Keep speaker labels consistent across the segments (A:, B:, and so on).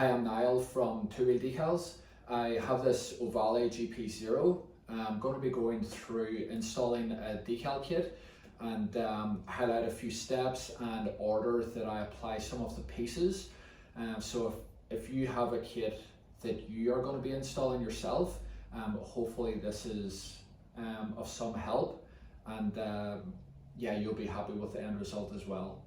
A: Hi, I'm Niall from Two Wheel Decals. I have this Ohvale GP0. I'm going to be going through installing a decal kit and highlight a few steps and order that I apply some of the pieces. So if you have a kit that you are going to be installing yourself, hopefully this is of some help, and yeah, you'll be happy with the end result as well.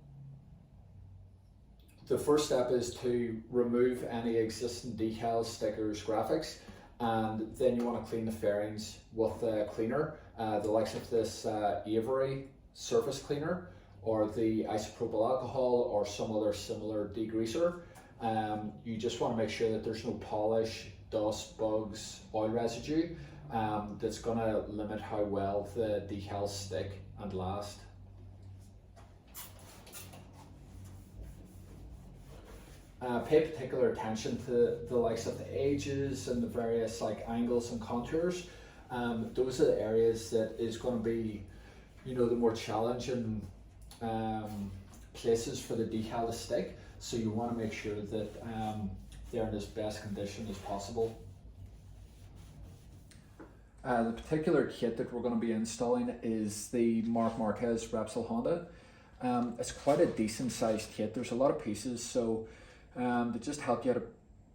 A: The first step is to remove any existing decals, stickers, graphics, and then you want to clean the fairings with a cleaner, the likes of this Avery surface cleaner or the isopropyl alcohol or some other similar degreaser. You just want to make sure that there's no polish, dust, bugs, oil residue that's going to limit how well the decals stick and last. Pay particular attention to the likes of the edges and the various angles and contours. Those are the areas that is going to be, the more challenging places for the decal to stick. So you want to make sure that they're in as best condition as possible. The particular kit that we're going to be installing is the Marc Marquez Repsol Honda. It's quite a decent sized kit. There's a lot of pieces, so to just help you get a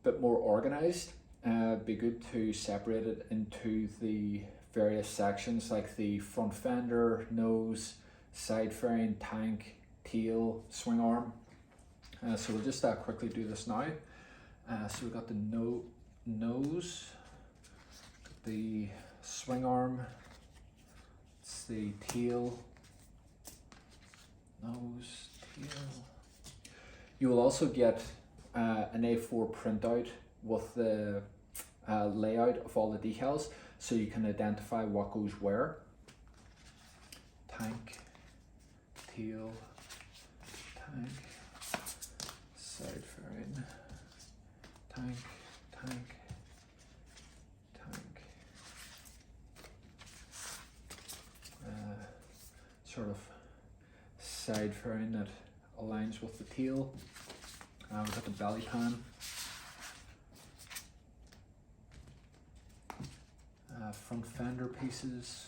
A: bit more organized, be good to separate it into the various sections like the front fender, nose, side fairing, tank, tail, swing arm. So we'll just quickly do this now. So we've got the nose, the swing arm, it's the tail, nose, tail. You will also get an A4 printout with the layout of all the decals, so you can identify what goes where. Tank, tail, tank, side fairing, tank, tank, tank. Sort of side fairing that aligns with the tail. We've got the belly pan, front fender pieces,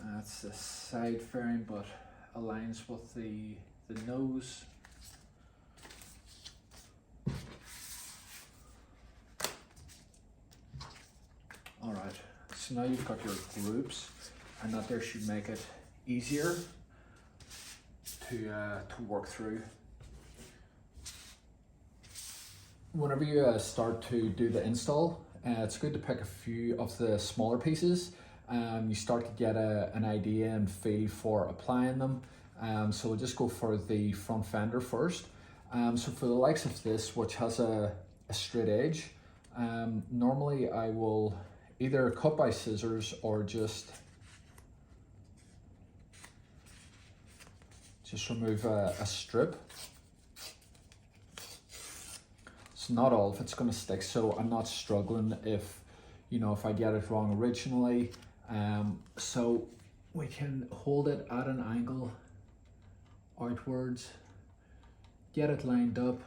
A: that's the side fairing but aligns with the nose. Alright, so now you've got your groups, and that there should make it easier to work through. Whenever you start to do the install, it's good to pick a few of the smaller pieces. You start to get an idea and feel for applying them. So we'll just go for the front fender first. So for the likes of this, which has a straight edge, normally I will either cut by scissors or just remove a strip. It's not all of it's going to stick, so I'm not struggling if I get it wrong originally. So we can hold it at an angle outwards, get it lined up,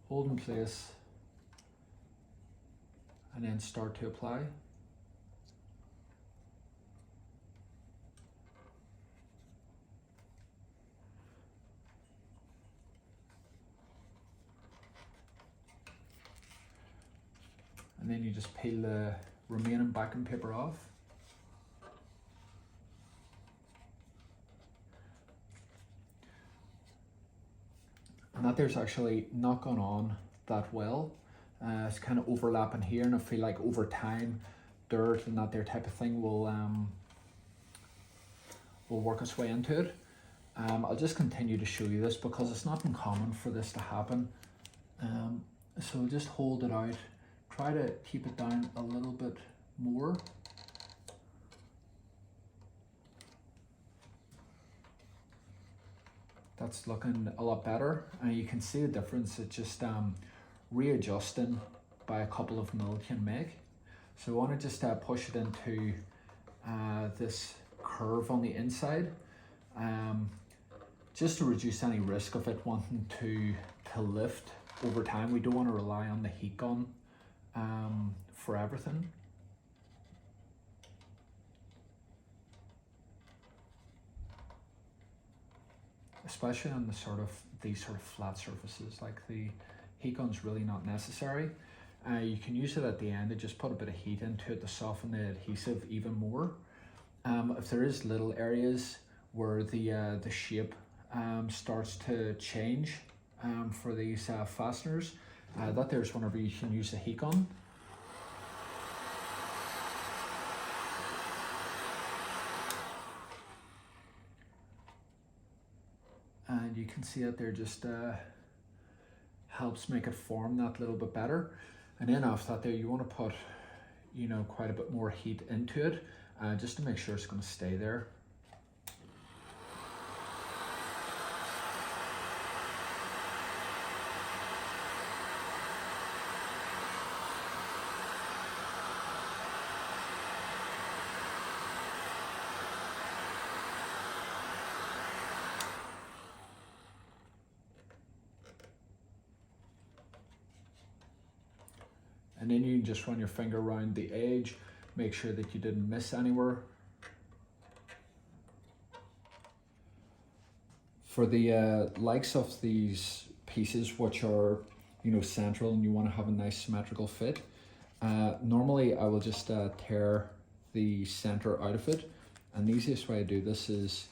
A: hold in place, and then start to apply. And then you just peel the remaining backing paper off. And that there's actually not gone on that well. It's kind of overlapping here, and I feel like over time, dirt and that there type of thing will work its way into it. I'll just continue to show you this because it's not uncommon for this to happen. So just hold it out. Try to keep it down a little bit more. That's looking a lot better, and you can see the difference. It's just readjusting by a couple of mil can make. So I want to just push it into this curve on the inside. just to reduce any risk of it wanting to lift over time. We don't want to rely on the heat gun for everything. Especially on these sort of flat surfaces, like the heat gun's really not necessary. You can use it at the end to just put a bit of heat into it to soften the adhesive even more. If there is little areas where the shape starts to change for these fasteners, that there's whenever you can use the heat gun. And you can see that there just helps make it form that little bit better. And then after that there, you want to put, you know, quite a bit more heat into it, just to make sure it's going to stay there. And then you can just run your finger around the edge, make sure that you didn't miss anywhere. For the likes of these pieces which are, you know, central and you want to have a nice symmetrical fit, normally I will just tear the center out of it. And the easiest way to do this is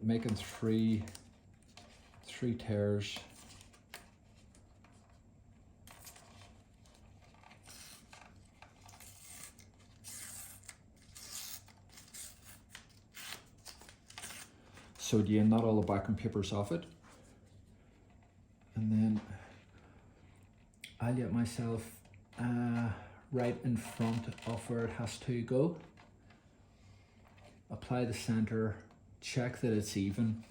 A: making three tears. So you not all the backing papers off it. And then I'll get myself right in front of where it has to go. Apply the center, check that it's even.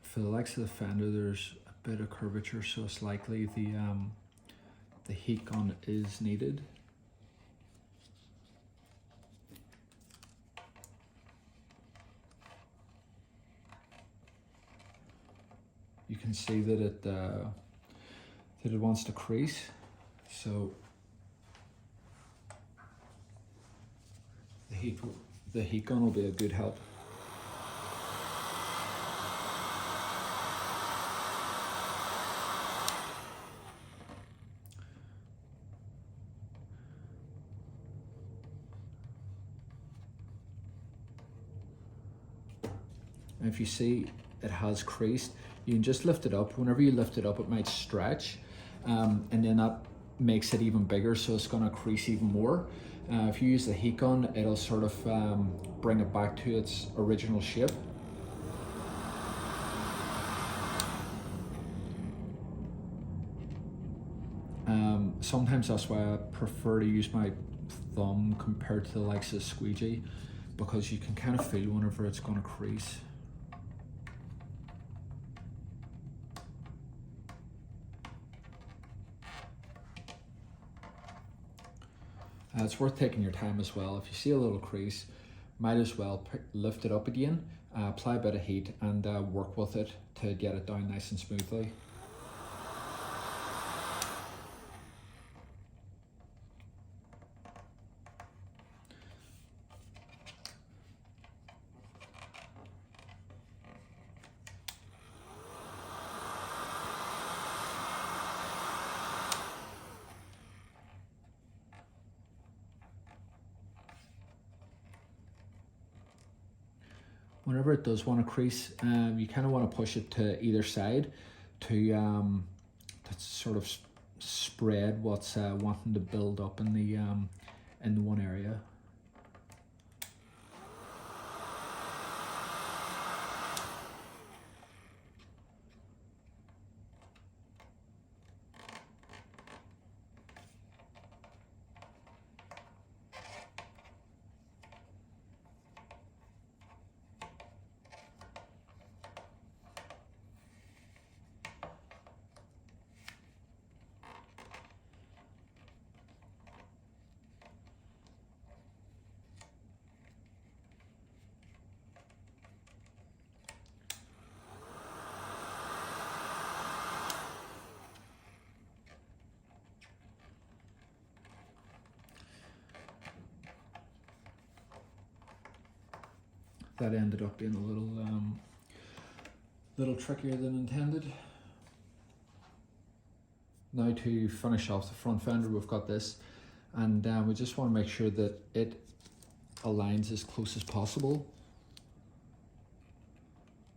A: For the likes of the fender, there's a bit of curvature, so it's likely the heat gun is needed. You can see that it wants to crease, so the heat gun will be a good help. And if you see it has creased, you can just lift it up. Whenever you lift it up, it might stretch, and then that makes it even bigger, so it's going to crease even more. If you use the heat gun, it'll sort of bring it back to its original shape. Sometimes that's why I prefer to use my thumb compared to the likes of squeegee, because you can kind of feel whenever it's going to crease. It's worth taking your time as well. If you see a little crease, might as well lift it up again, apply a bit of heat, and work with it to get it down nice and smoothly. Whenever it does want to crease, you kind of want to push it to either side to sort of spread what's wanting to build up in the one area. that ended up being a little trickier than intended. Now to finish off the front fender, we've got this, and we just want to make sure that it aligns as close as possible.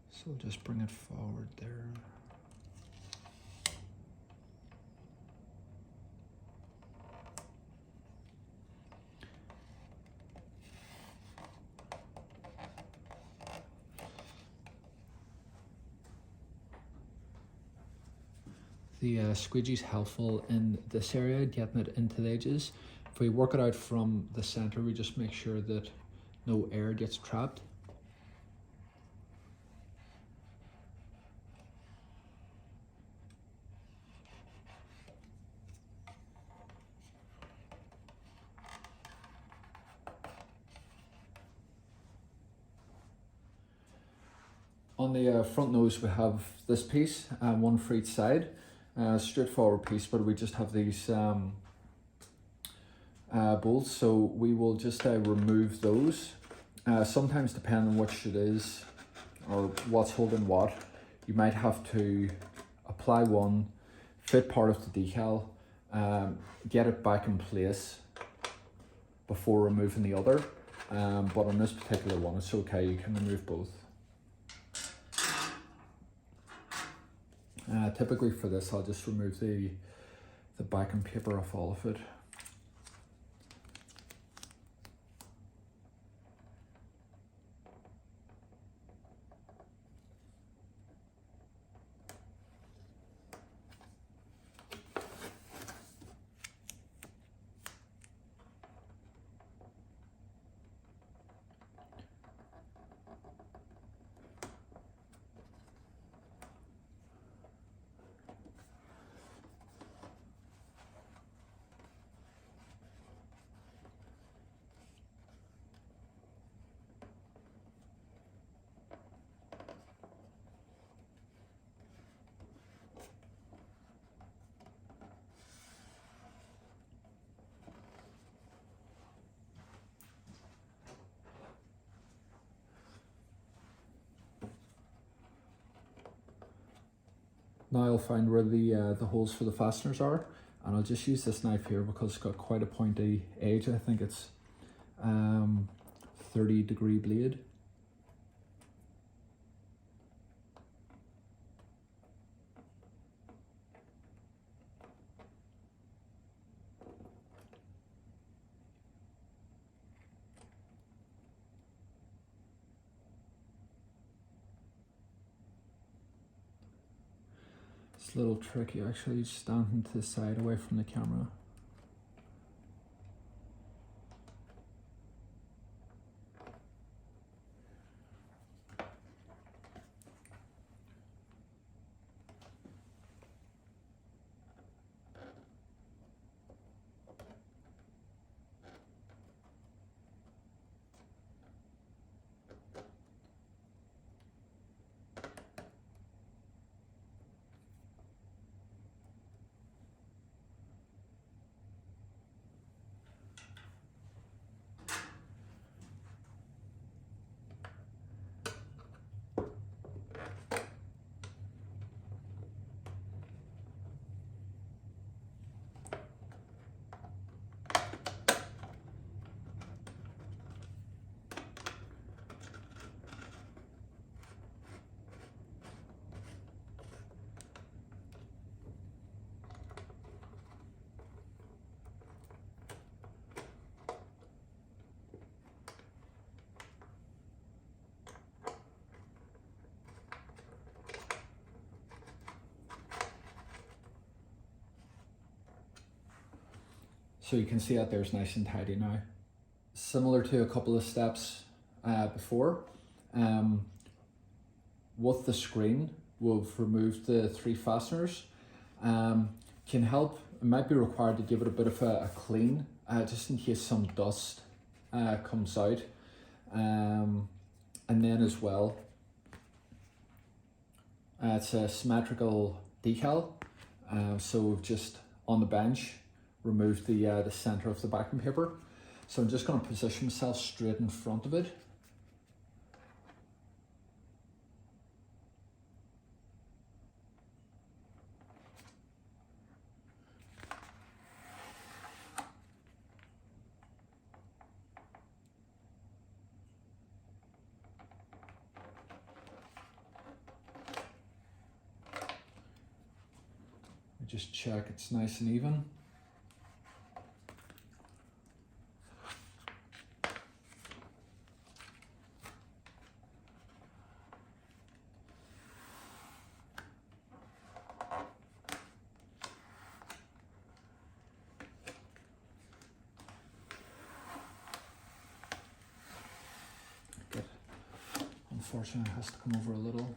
A: So just bring it forward there. The squeegee's helpful in this area, getting it into the edges. If we work it out from the center, we just make sure that no air gets trapped. On the front nose, we have this piece, one for each side. Straightforward piece, but we just have these bolts, so we will just remove those. Sometimes, depending on which it is or what's holding what, you might have to apply one, fit part of the decal, get it back in place before removing the other. But on this particular one, it's okay, you can remove both. Typically for this, I'll just remove the backing paper off all of it. Now I'll find where the holes for the fasteners are, and I'll just use this knife here because it's got quite a pointy edge. I think it's 30-degree blade. It's a little tricky actually, standing to the side away from the camera. So you can see that there's nice and tidy now. Similar to a couple of steps before, with the screen, we've removed the 3 fasteners. Can help, it might be required to give it a bit of a clean, just in case some dust comes out. And then as well, it's a symmetrical decal, so we've just on the bench removed the center of the backing paper. So I'm just going to position myself straight in front of it, We just check it's nice and even. Unfortunately, it has to come over a little.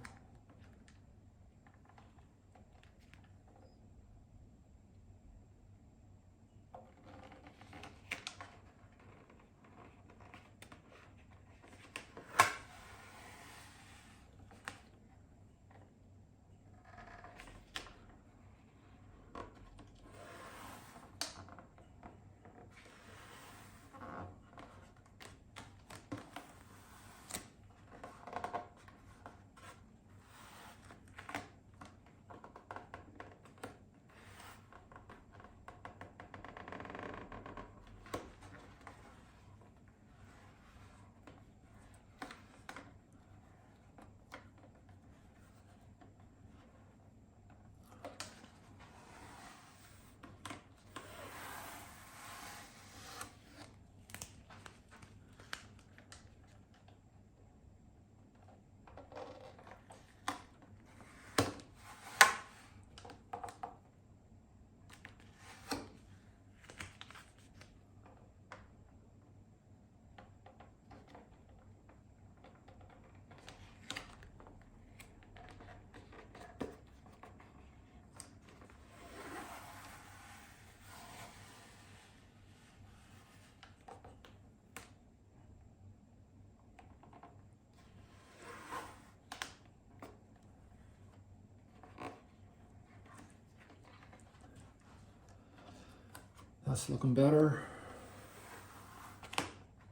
A: That's looking better.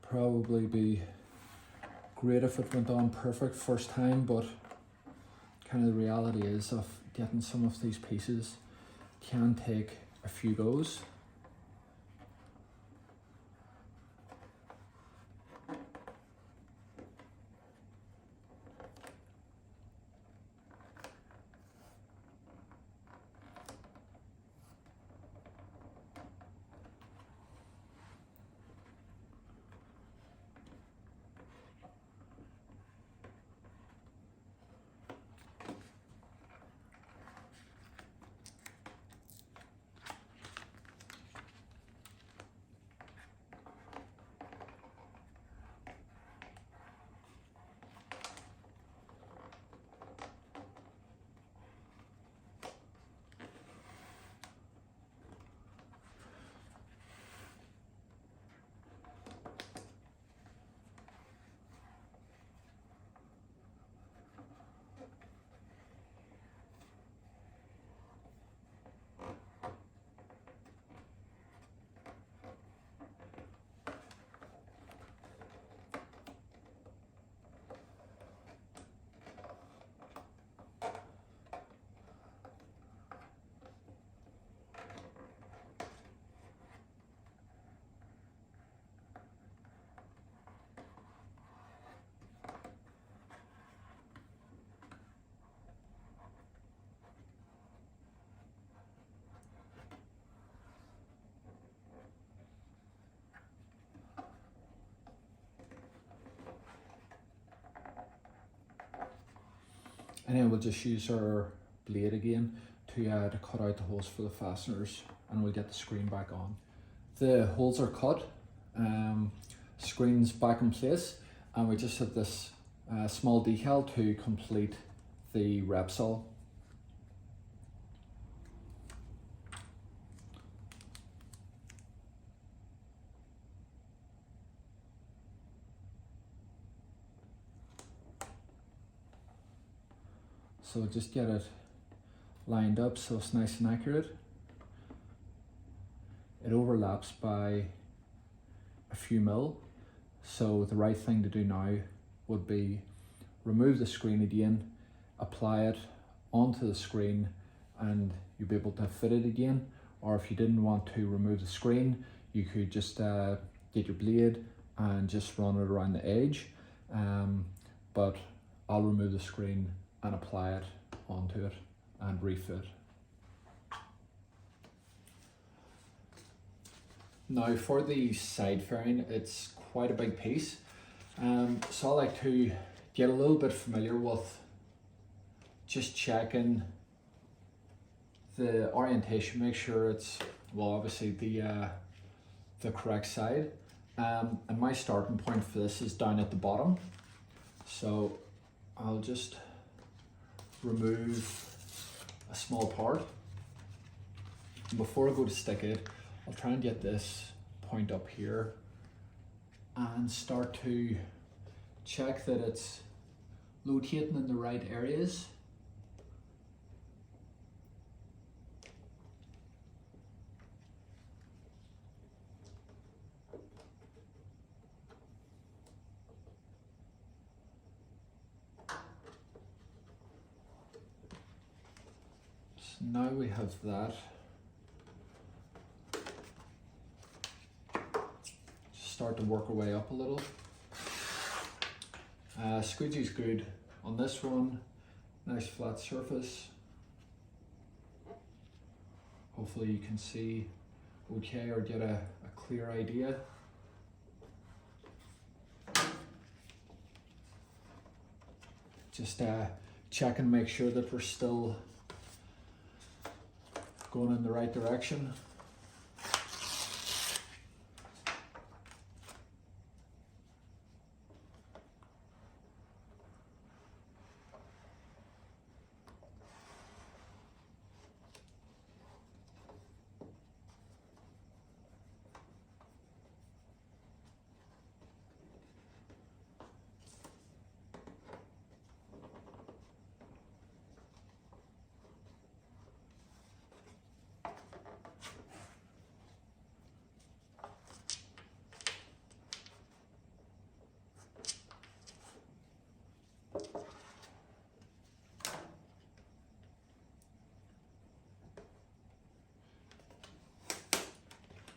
A: Probably be great if it went on perfect first time, but kind of the reality is of getting some of these pieces can take a few goes. And then we'll just use our blade again to cut out the holes for the fasteners, and we'll get the screen back on. The holes are cut, screen's back in place, and we just have this small decal to complete the Repsol. So just get it lined up so it's nice and accurate. It overlaps by a few mil, so the right thing to do now would be remove the screen again, apply it onto the screen, and you'll be able to fit it again. Or if you didn't want to remove the screen, you could just get your blade and just run it around the edge, but I'll remove the screen and apply it onto it and refit. Now for the side fairing, it's quite a big piece, so I like to get a little bit familiar with just checking the orientation, make sure it's, well, obviously the correct side. And my starting point for this is down at the bottom, so I'll just remove a small part. Before I go to stick it, I'll try and get this point up here and start to check that it's locating in the right areas. So now we have that. Start to work our way up a little. Squeegee's good on this one. Nice flat surface. Hopefully you can see okay or get a clear idea. Just check and make sure that we're still going in the right direction.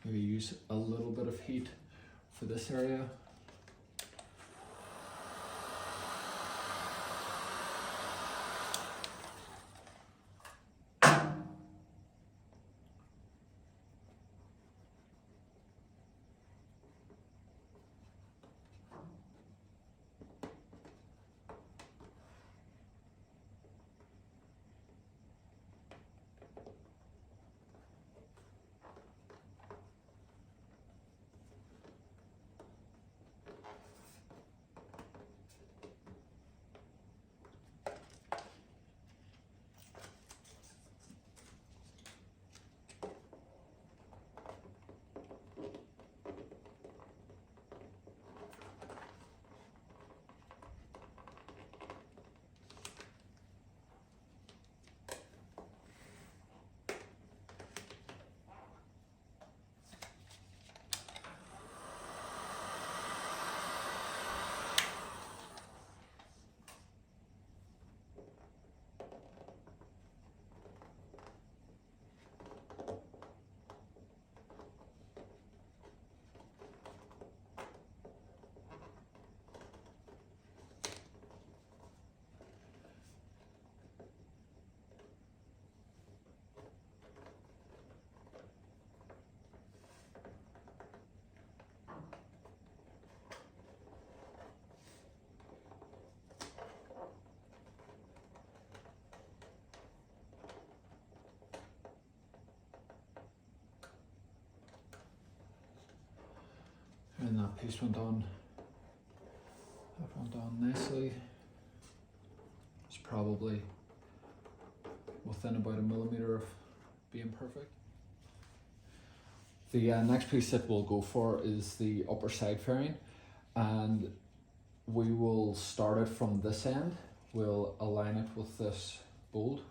A: Maybe use a little bit of heat for this area. And that piece went on. That went on nicely. It's probably within about a millimeter of being perfect. The next piece that we'll go for is the upper side fairing, and we will start it from this end. We'll align it with this bolt.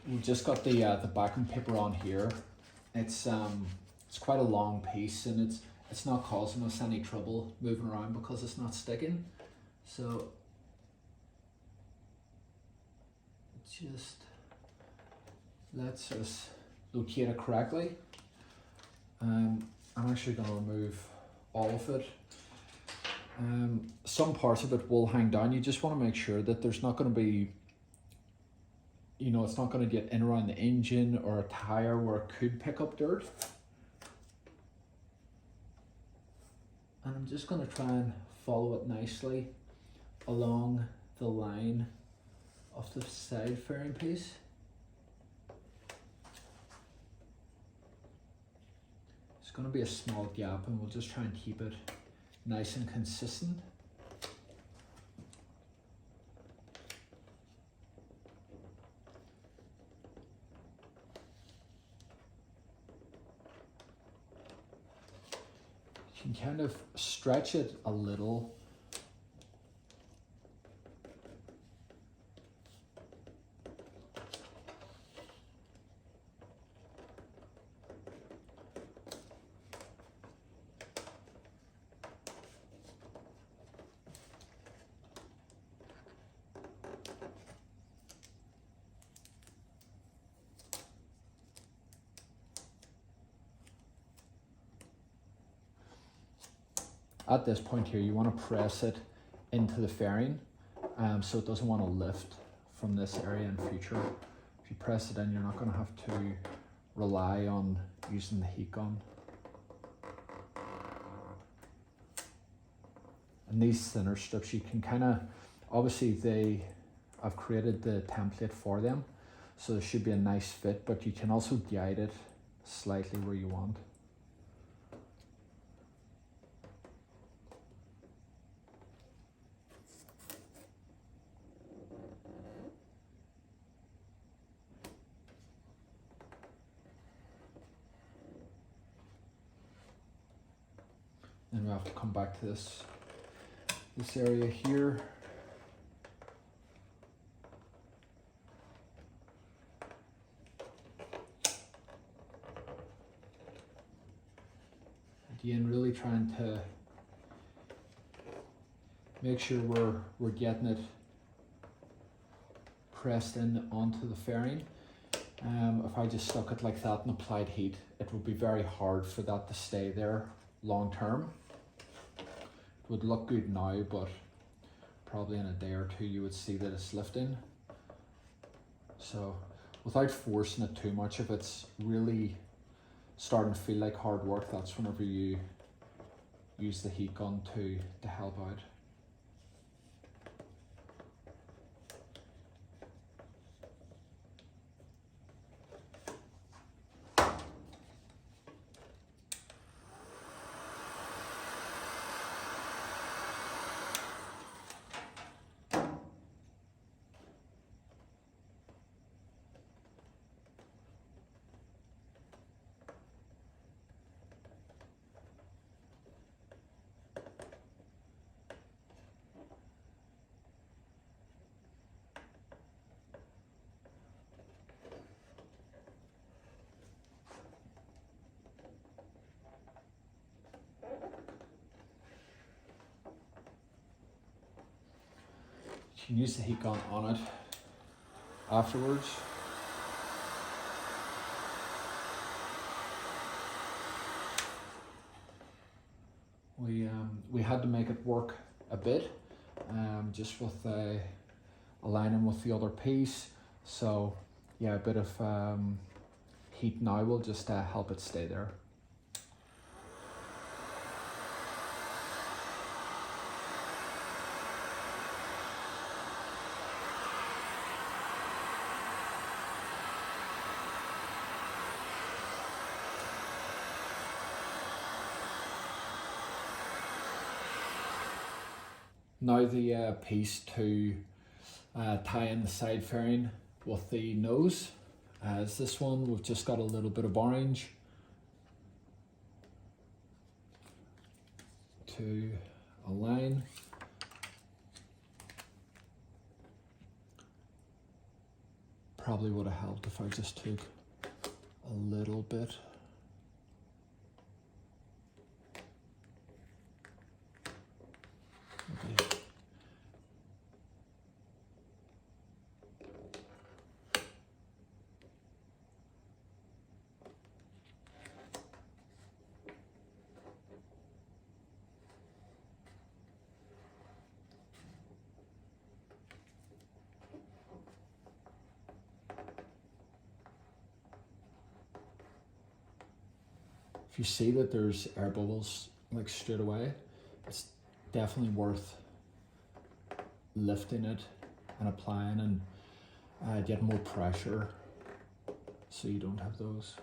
A: We've just got the backing paper on here. It's quite a long piece, and it's not causing us any trouble moving around because it's not sticking. So it just lets us locate it correctly. I'm actually going to remove all of it. Some parts of it will hang down. You just want to make sure that there's not going to be, it's not going to get in around the engine or a tire where it could pick up dirt. And I'm just going to try and follow it nicely along the line of the side fairing piece. It's going to be a small gap, and we'll just try and keep it nice and consistent. You can kind of stretch it a little. At this point here, you want to press it into the fairing so it doesn't want to lift from this area in future. If you press it in, you're not going to have to rely on using the heat gun. And these thinner strips, you can kind of, obviously I've created the template for them, so there should be a nice fit, but you can also guide it slightly where you want. Then we have to come back to this area here. Again, really trying to make sure we're getting it pressed in onto the fairing. If I just stuck it like that and applied heat, it would be very hard for that to stay there long term. It would look good now, but probably in a day or two you would see that it's lifting. So without forcing it too much, if it's really starting to feel like hard work, that's whenever you use the heat gun to help out. You can use the heat gun on it afterwards. We had to make it work a bit, just with aligning with the other piece. So yeah, a bit of heat now will just help it stay there. Now the piece to tie in the side fairing with the nose. As this one, we've just got a little bit of orange to align. Probably would have helped if I just took a little bit. Okay. If you see that there's air bubbles like straight away, it's definitely worth lifting it and applying and getting more pressure so you don't have those.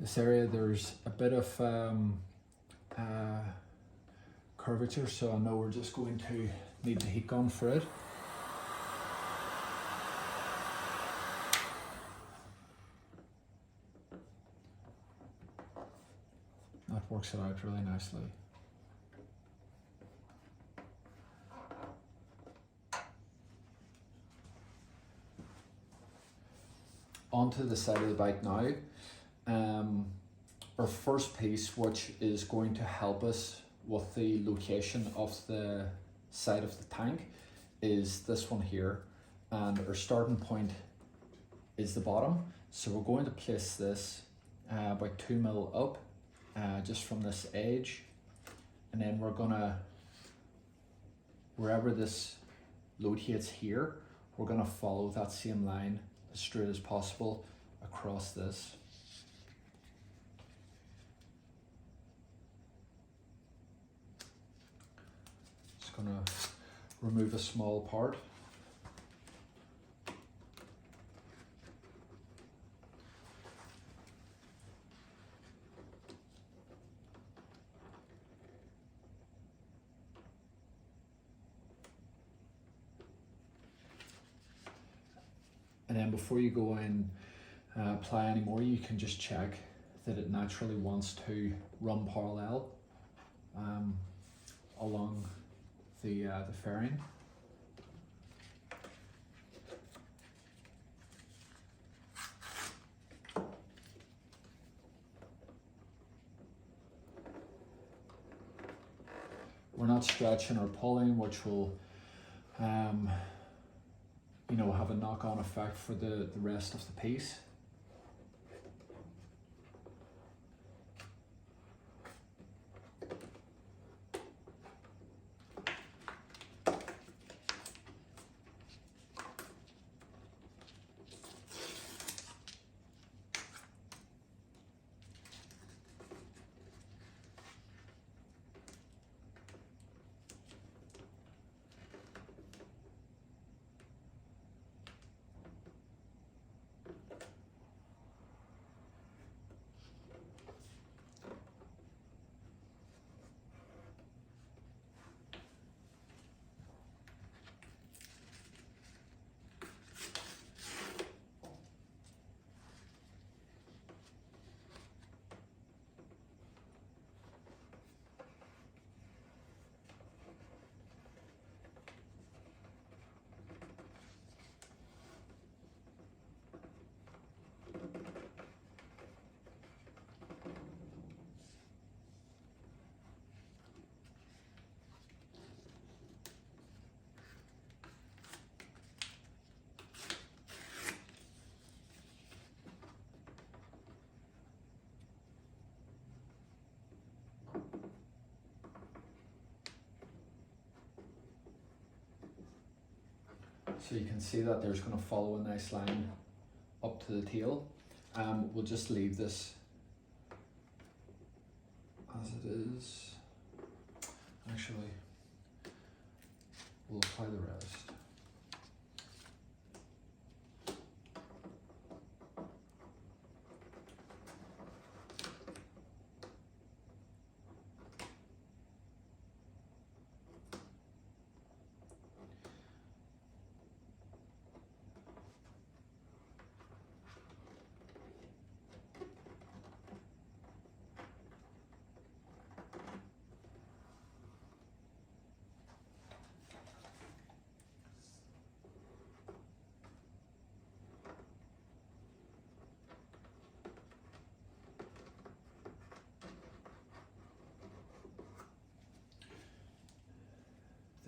A: This area, there's a bit of curvature, so I know we're just going to need the heat gun for it. That works it out really nicely. Onto the side of the bike now. Our first piece, which is going to help us with the location of the side of the tank, is this one here, and our starting point is the bottom. So we're going to place this about 2 mil up, just from this edge, and then we're gonna, wherever this locates here, we're gonna follow that same line as straight as possible across this. Gonna remove a small part. And then before you go in apply any more, you can just check that it naturally wants to run parallel along the fairing. We're not stretching or pulling, which will you know, have a knock-on effect for the rest of the piece. So you can see that there's going to follow a nice line up to the tail. We'll just leave this as it is. Actually, we'll apply the rest.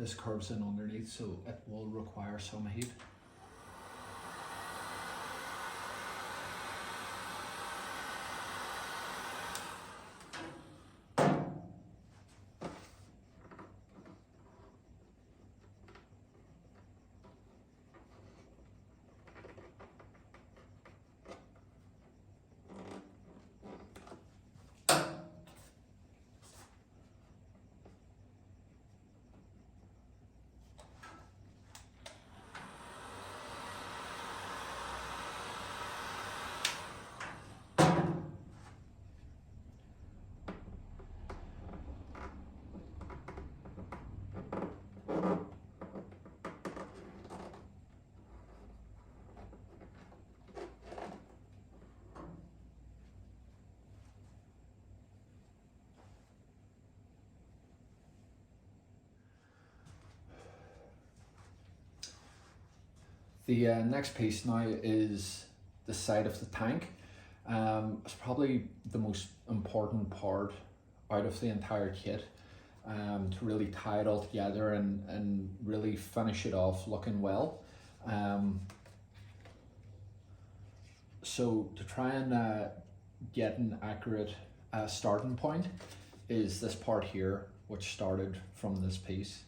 A: this curves in underneath, so it will require some heat. The next piece now is the side of the tank. It's probably the most important part out of the entire kit, to really tie it all together and really finish it off looking well. So to try and get an accurate starting point is this part here, which started from this piece.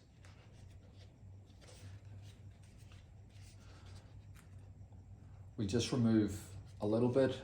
A: We just remove a little bit.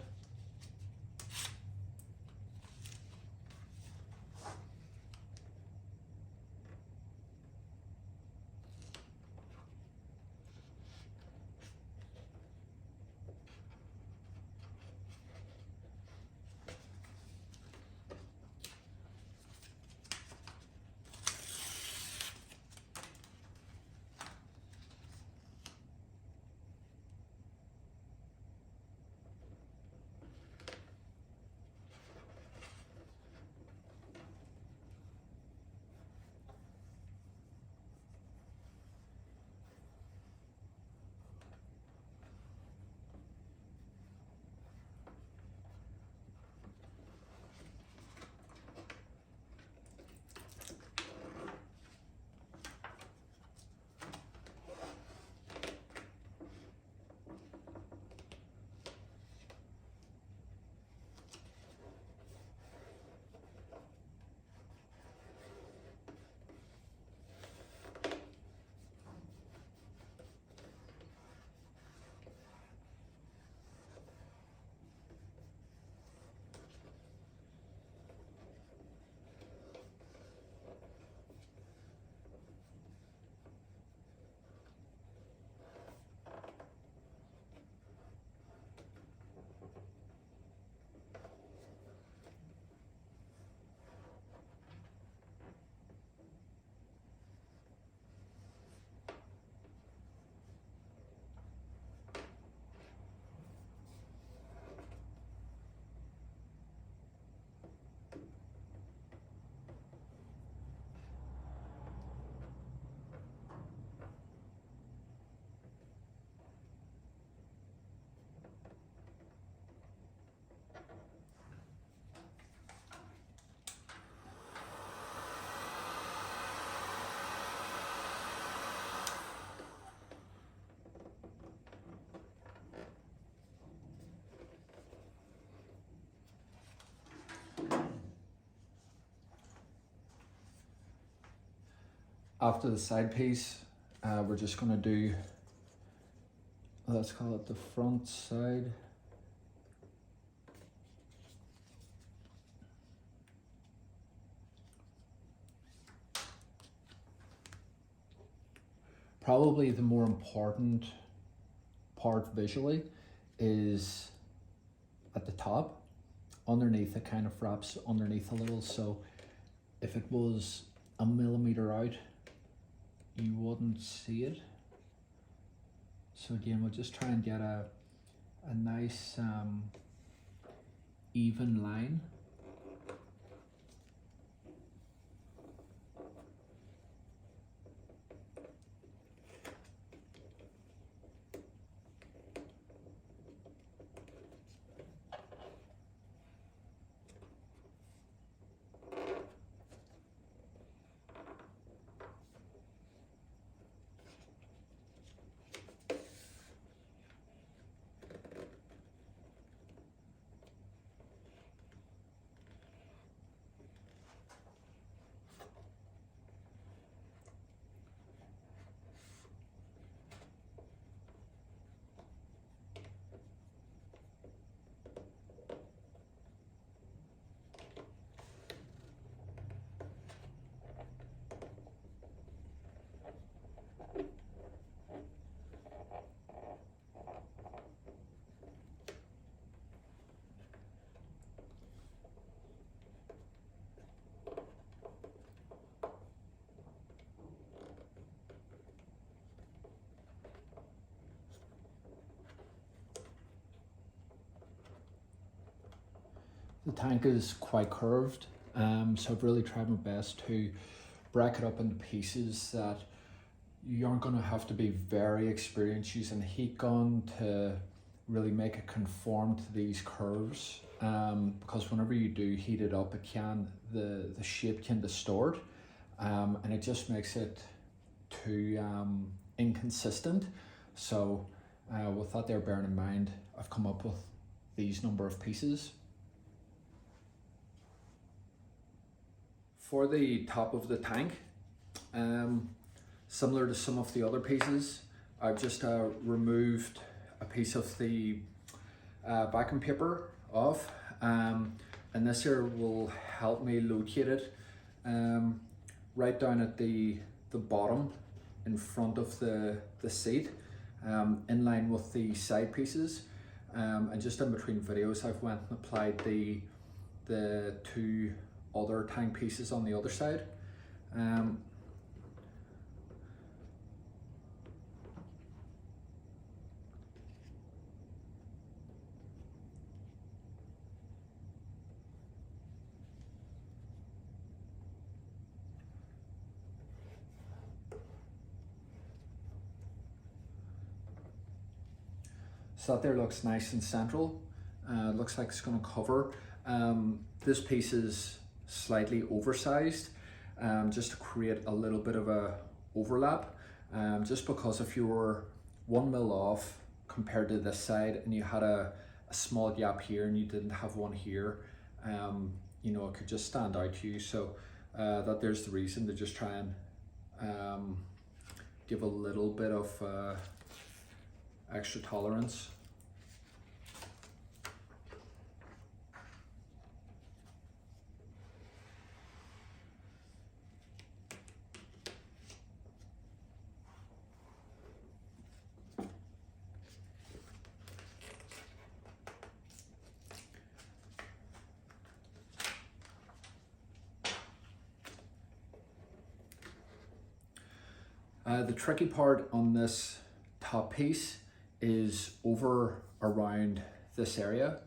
A: After the side piece, we're just going to do, let's call it the front side. Probably the more important part visually is at the top. Underneath, it kind of wraps underneath a little, so if it was a millimeter out, you wouldn't see it. So again, we'll just try and get a nice even line. The tank is quite curved, so I've really tried my best to break it up into pieces that you aren't going to have to be very experienced using a heat gun to really make it conform to these curves, because whenever you do heat it up, the shape can distort, and it just makes it too inconsistent. So with that there bearing in mind, I've come up with these number of pieces. For the top of the tank, similar to some of the other pieces, I've just removed a piece of the backing paper off, and this here will help me locate it right down at the bottom in front of the seat, in line with the side pieces, and just in between videos I've went and applied the two other tank pieces on the other side. So that there looks nice and central. Looks like it's going to cover. This piece is slightly oversized, just to create a little bit of a overlap, just because if you were 1 mil off compared to this side and you had a small gap here and you didn't have one here, you know, it could just stand out to you. So that there's the reason to just try and give a little bit of extra tolerance. The tricky part on this top piece is over around this area.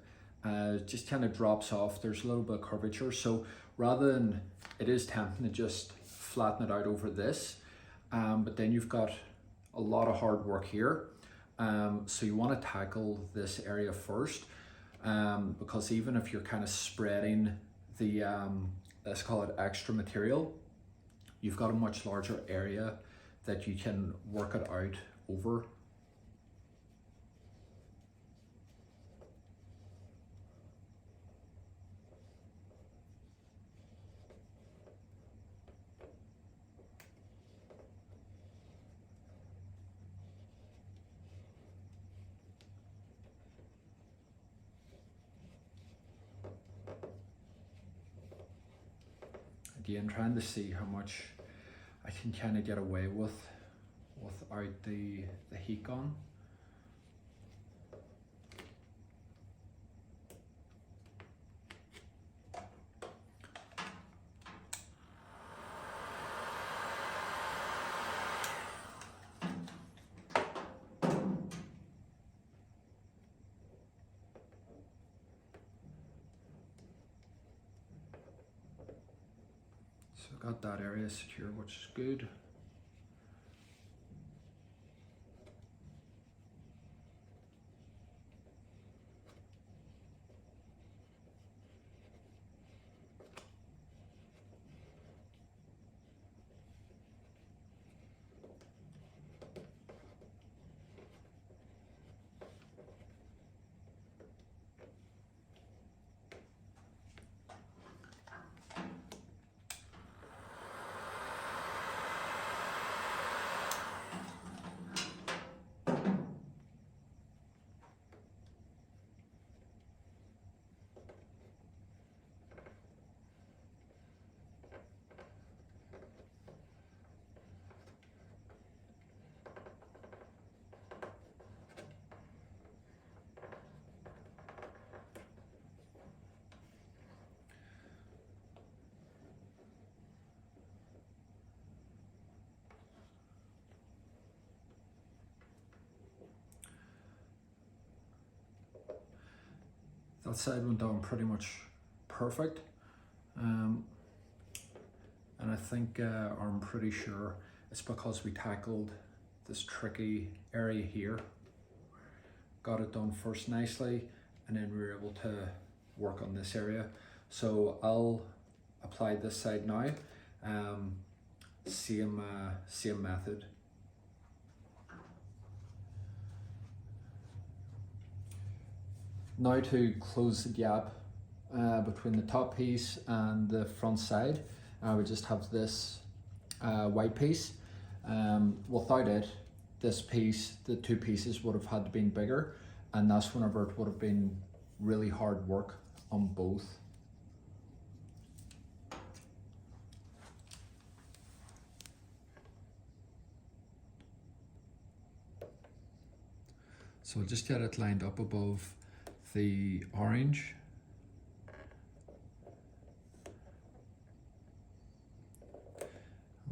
A: Just kind of drops off. There's a little bit of curvature, so rather than, it is tempting to just flatten it out over this, but then you've got a lot of hard work here. So you want to tackle this area first, because even if you're kind of spreading the let's call it extra material, you've got a much larger area that you can work it out over. Again, trying to see how much I can kind of get away with without the heat gun. So I've got that area secure, which is good. That side went down pretty much perfect. And I think, or I'm pretty sure it's because we tackled this tricky area here, got it done first nicely, and then we were able to work on this area. So I'll apply this side now. Same method. Now to close the gap between the top piece and the front side, we just have this white piece. Without it, this piece, the two pieces would have had to been bigger, and that's whenever it would have been really hard work on both. So I'll just get it lined up above the orange.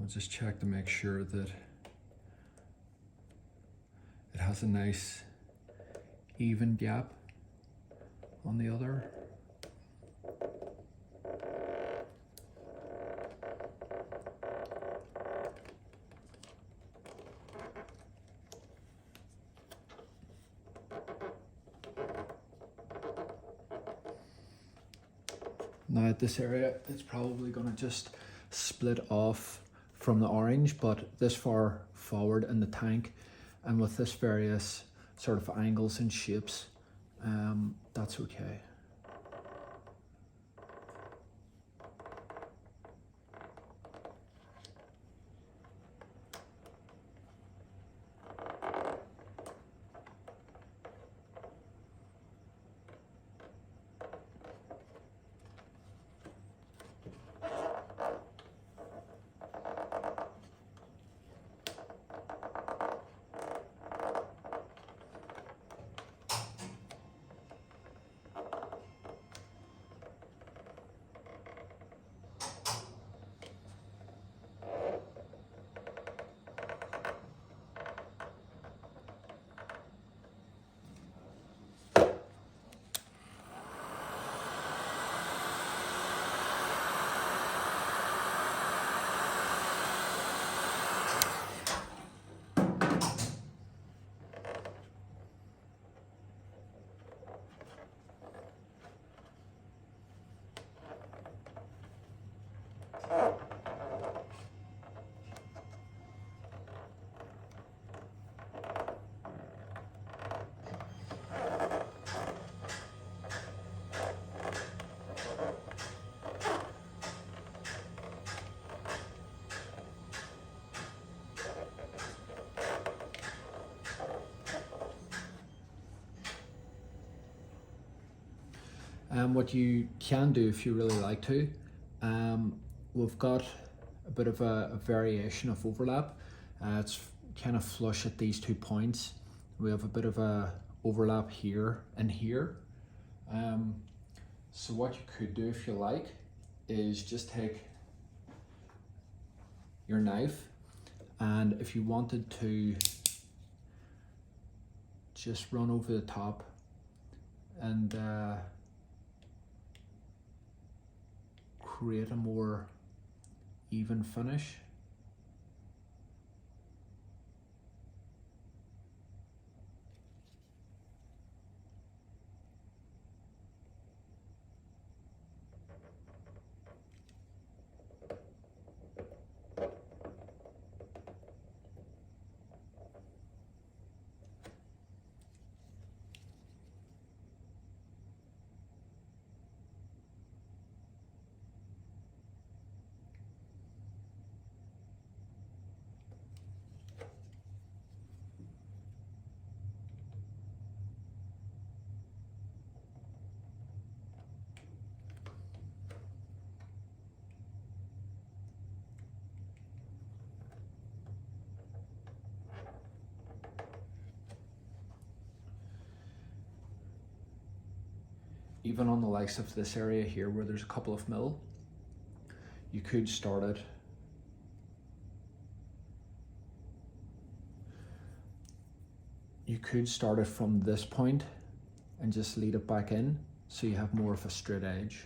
A: I'll just check to make sure that it has a nice even gap on the other. Now at this area, it's probably going to just split off from the orange, but this far forward in the tank, and with this various sort of angles and shapes, that's okay. What you can do if you really like to, we've got a bit of a variation of overlap. It's kind of flush at these 2 points. We have a bit of a overlap here and here. So what you could do if you like is just take your knife, and if you wanted to just run over the top and create a more even finish. Even on the likes of this area here where there's a couple of mil, you could start it from this point and just lead it back in so you have more of a straight edge.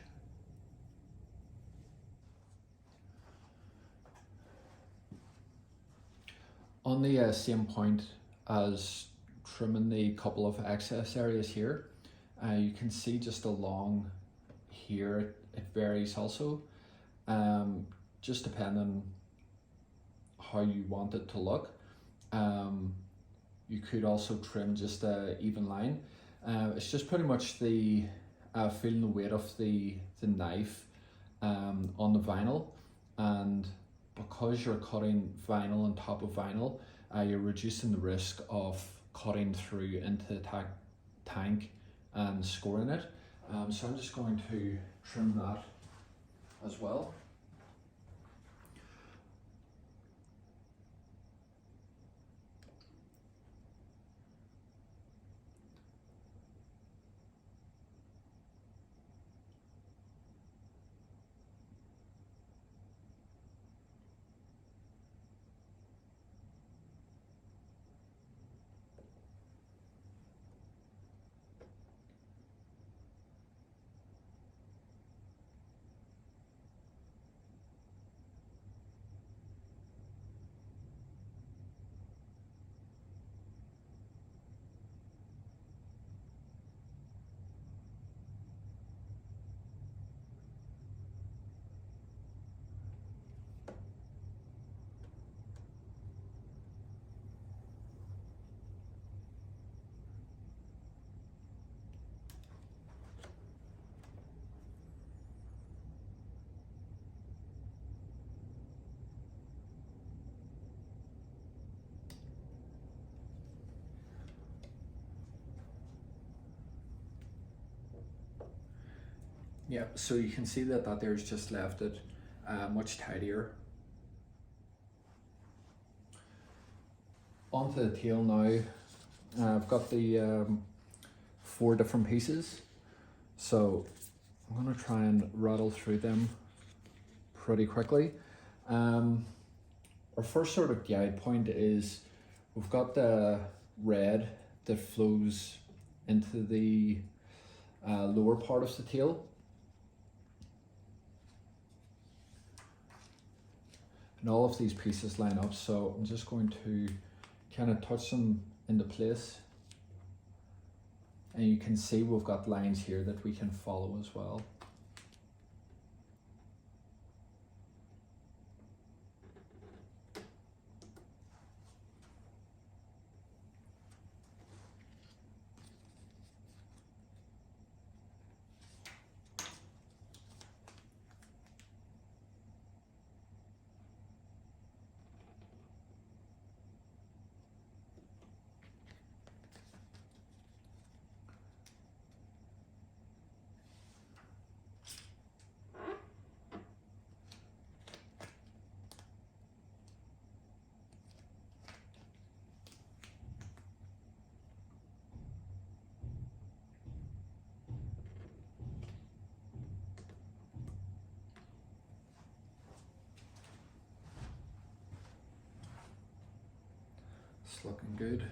A: on the same point as trimming the couple of excess areas here, you can see just along here it varies also, just depending how you want it to look. You could also trim just a even line. It's just pretty much the feeling the weight of the knife on the vinyl, and because you're cutting vinyl on top of vinyl, you're reducing the risk of cutting through into the tank and scoring it. So I'm just going to trim that as well. Yeah, so you can see that there's just left it much tidier. Onto the tail now. I've got the 4 different pieces, so I'm going to try and rattle through them pretty quickly. Our first sort of guide point is we've got the red that flows into the lower part of the tail. And all of these pieces line up, so I'm just going to kind of touch them into place. And you can see we've got lines here that we can follow as well. It's looking good.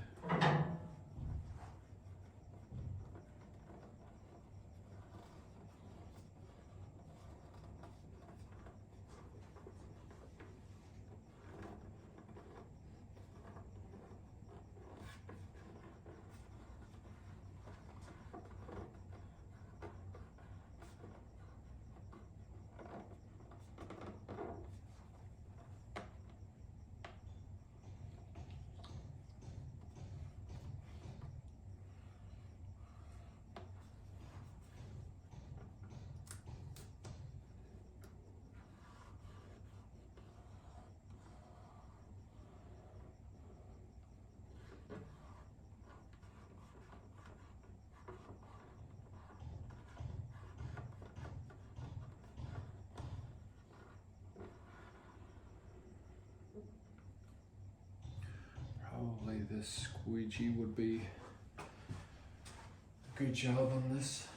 A: Probably this squeegee would be a good job on this.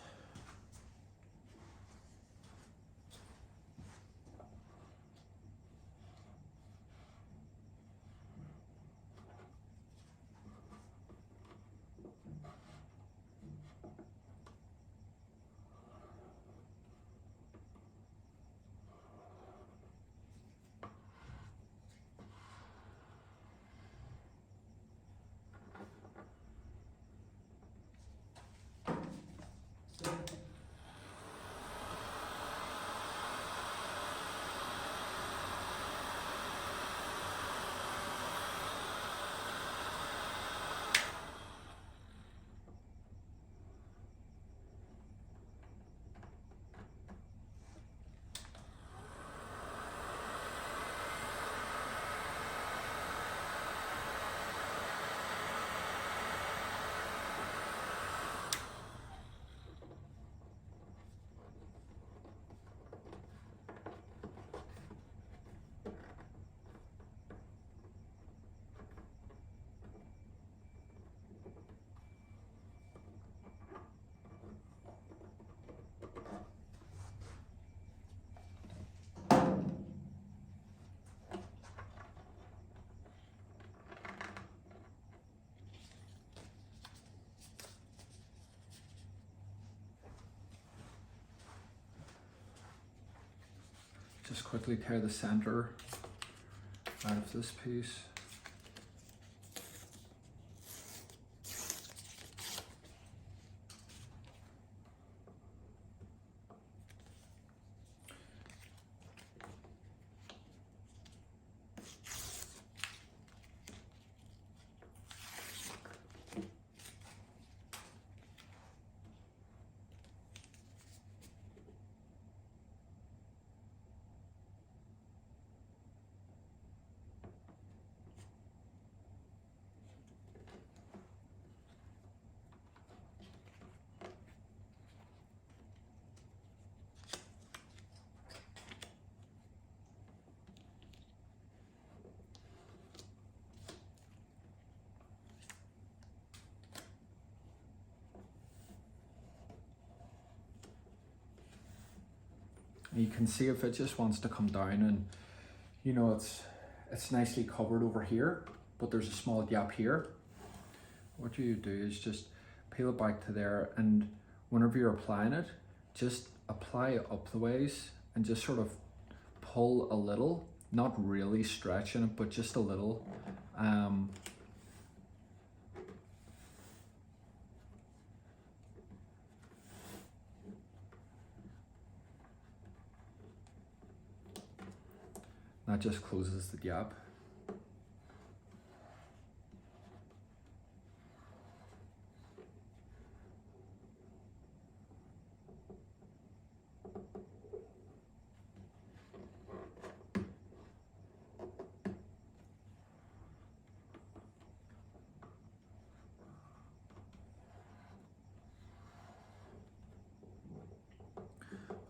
A: just quickly tear the center out of this piece. You can see if it just wants to come down, and you know it's nicely covered over here, but there's a small gap here. What you do is just peel it back to there, and whenever you're applying it, just apply it up the ways and just sort of pull a little, not really stretching it, but just a little. That just closes the gap.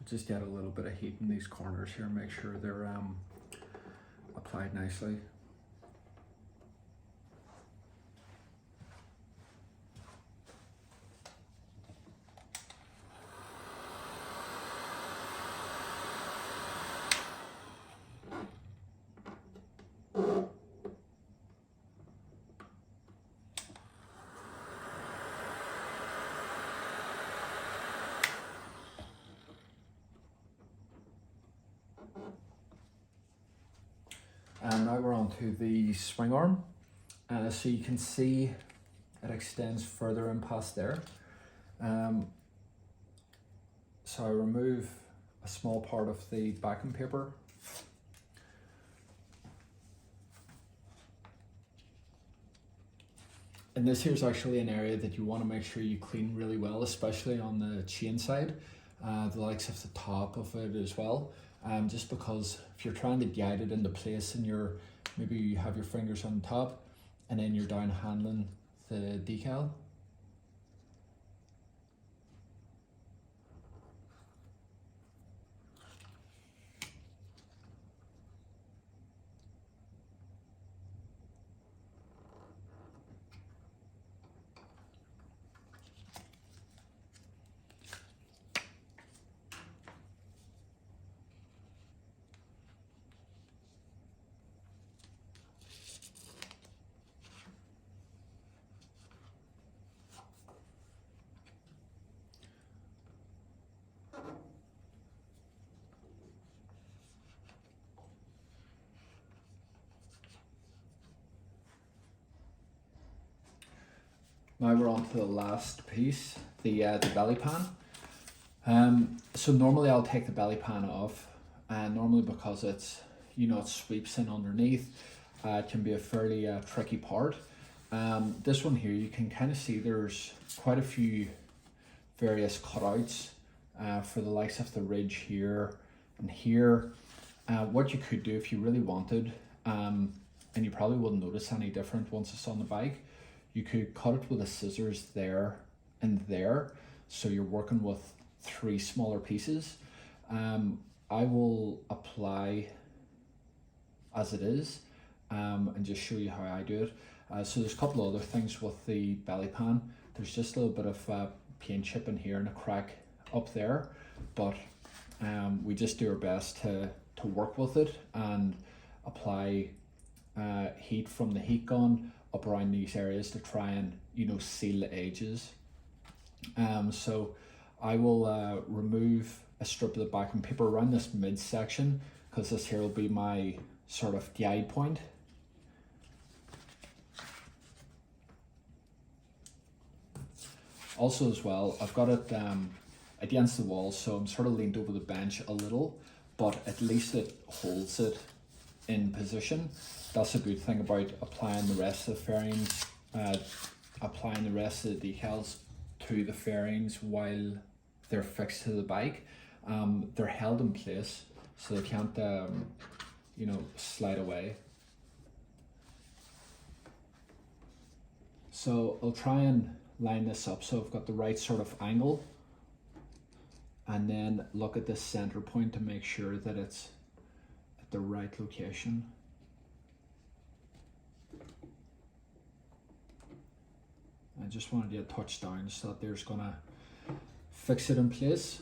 A: Just get a little bit of heat in these corners here, make sure they're applied nicely. And now we're on to the swing arm. So you can see it extends further in past there. So I remove a small part of the backing paper. And this here is actually an area that you want to make sure you clean really well, especially on the chain side, the likes of the top of it as well. Just because if you're trying to guide it into place and maybe you have your fingers on top and then you're down handling the decal. Now we're on to the last piece, the belly pan. So normally I'll take the belly pan off, and normally because it's, you know, it sweeps in underneath, it can be a fairly tricky part. This one here, you can kind of see there's quite a few various cutouts for the likes of the ridge here and here. What you could do if you really wanted, and you probably wouldn't notice any different once it's on the bike, you could cut it with the scissors there and there, so you're working with 3 smaller pieces. I will apply as it is and just show you how I do it. So there's a couple of other things with the belly pan. There's just a little bit of paint chip in here and a crack up there, but we just do our best to work with it and apply heat from the heat gun up around these areas to try and, you know, seal the edges. So I will remove a strip of the backing paper around this midsection, because this here will be my sort of guide point. Also as well, I've got it against the wall, so I'm sort of leaned over the bench a little, but at least it holds it in position. That's a good thing about applying the rest of the fairings, applying the rest of the decals to the fairings while they're fixed to the bike. They're held in place, so they can't you know, slide away. So I'll try and line this up so I've got the right sort of angle, and then look at this center point to make sure that it's at the right location. I just wanted to get a touch down so that there's gonna fix it in place.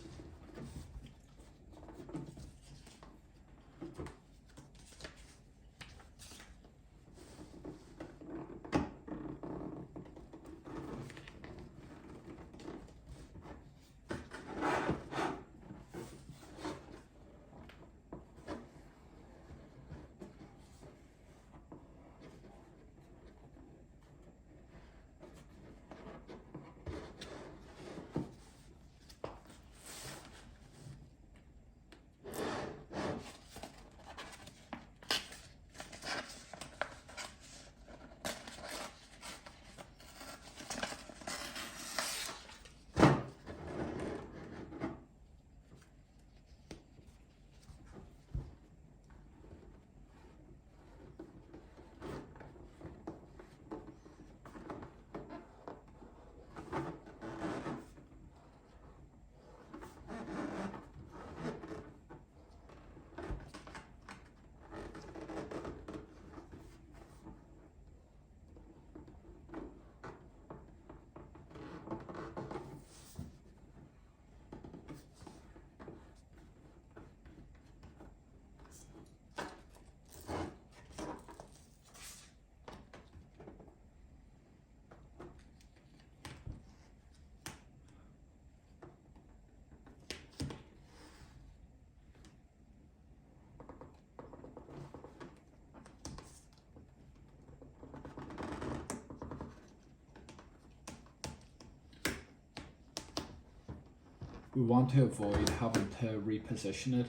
A: We want to avoid having to reposition it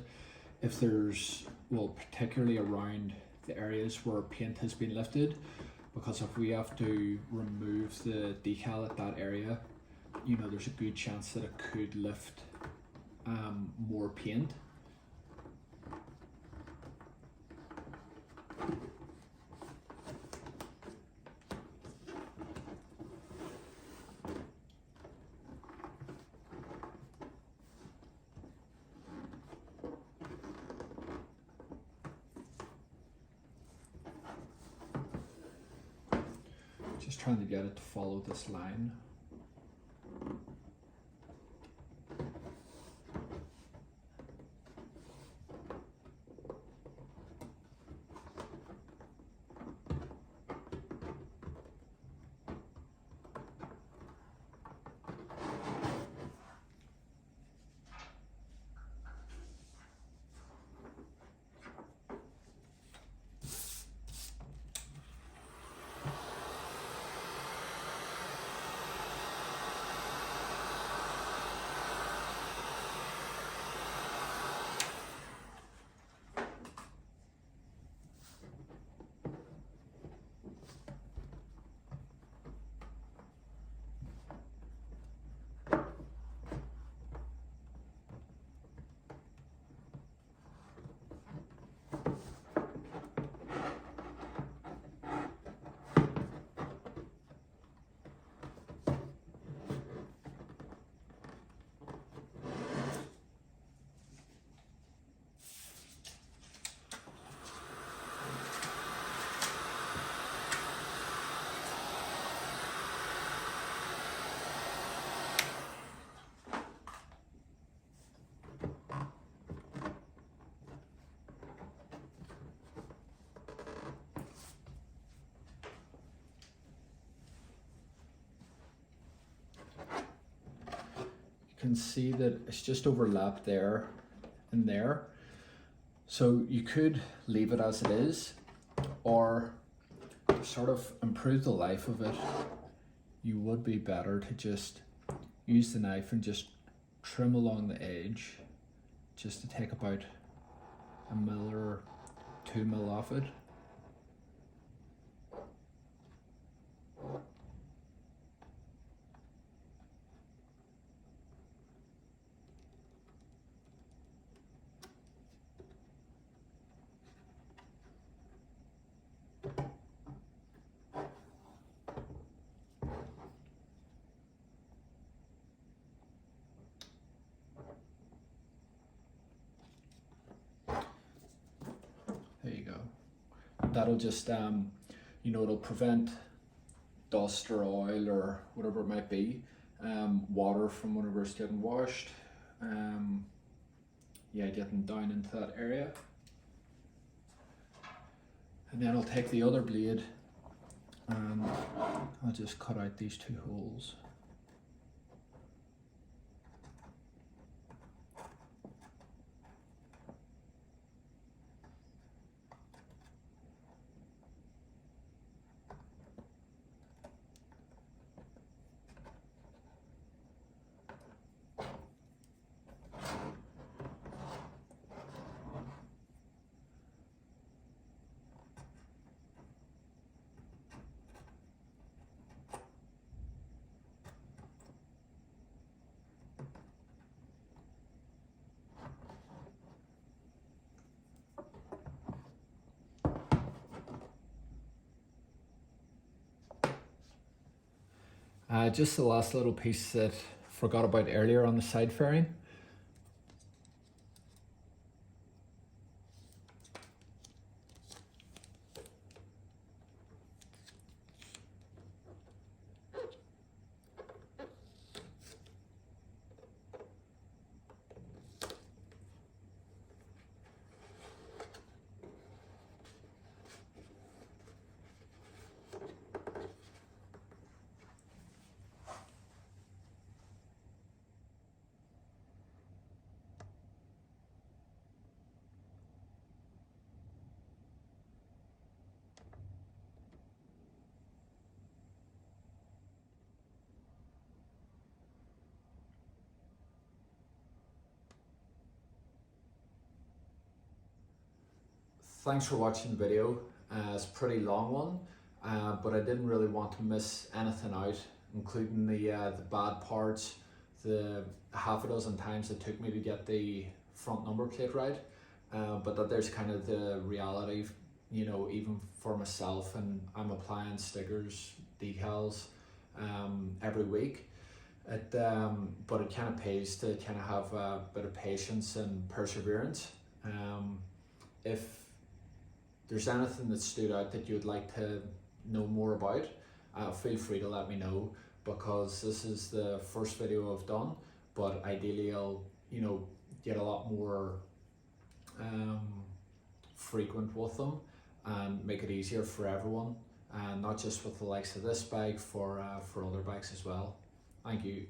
A: if there's, well, particularly around the areas where paint has been lifted, because if we have to remove the decal at that area, you know, there's a good chance that it could lift more paint. Just trying to get it to follow this line. Can see that it's just overlapped there and there, So you could leave it as it is, or to sort of improve the life of it, you would be better to just use the knife and just trim along the edge, just to take about 1 mil or 2 mil off it. There you go. That'll just, you know, it'll prevent dust or oil or whatever it might be, water from whenever it's getting washed, yeah, getting down into that area. And then I'll take the other blade and I'll just cut out these 2 holes. Just the last little piece that I forgot about earlier on the side fairing. Thanks for watching the video. It's a pretty long one, but I didn't really want to miss anything out, including the bad parts, the half a dozen times it took me to get the front number plate right, but that there's kind of the reality, you know, even for myself, and I'm applying stickers, decals every week. But it kind of pays to kind of have a bit of patience and perseverance. If there's anything that stood out that you'd like to know more about, feel free to let me know, because this is the first video I've done, but ideally I'll, you know, get a lot more frequent with them and make it easier for everyone, and not just with the likes of this bike, for other bikes as well. Thank you.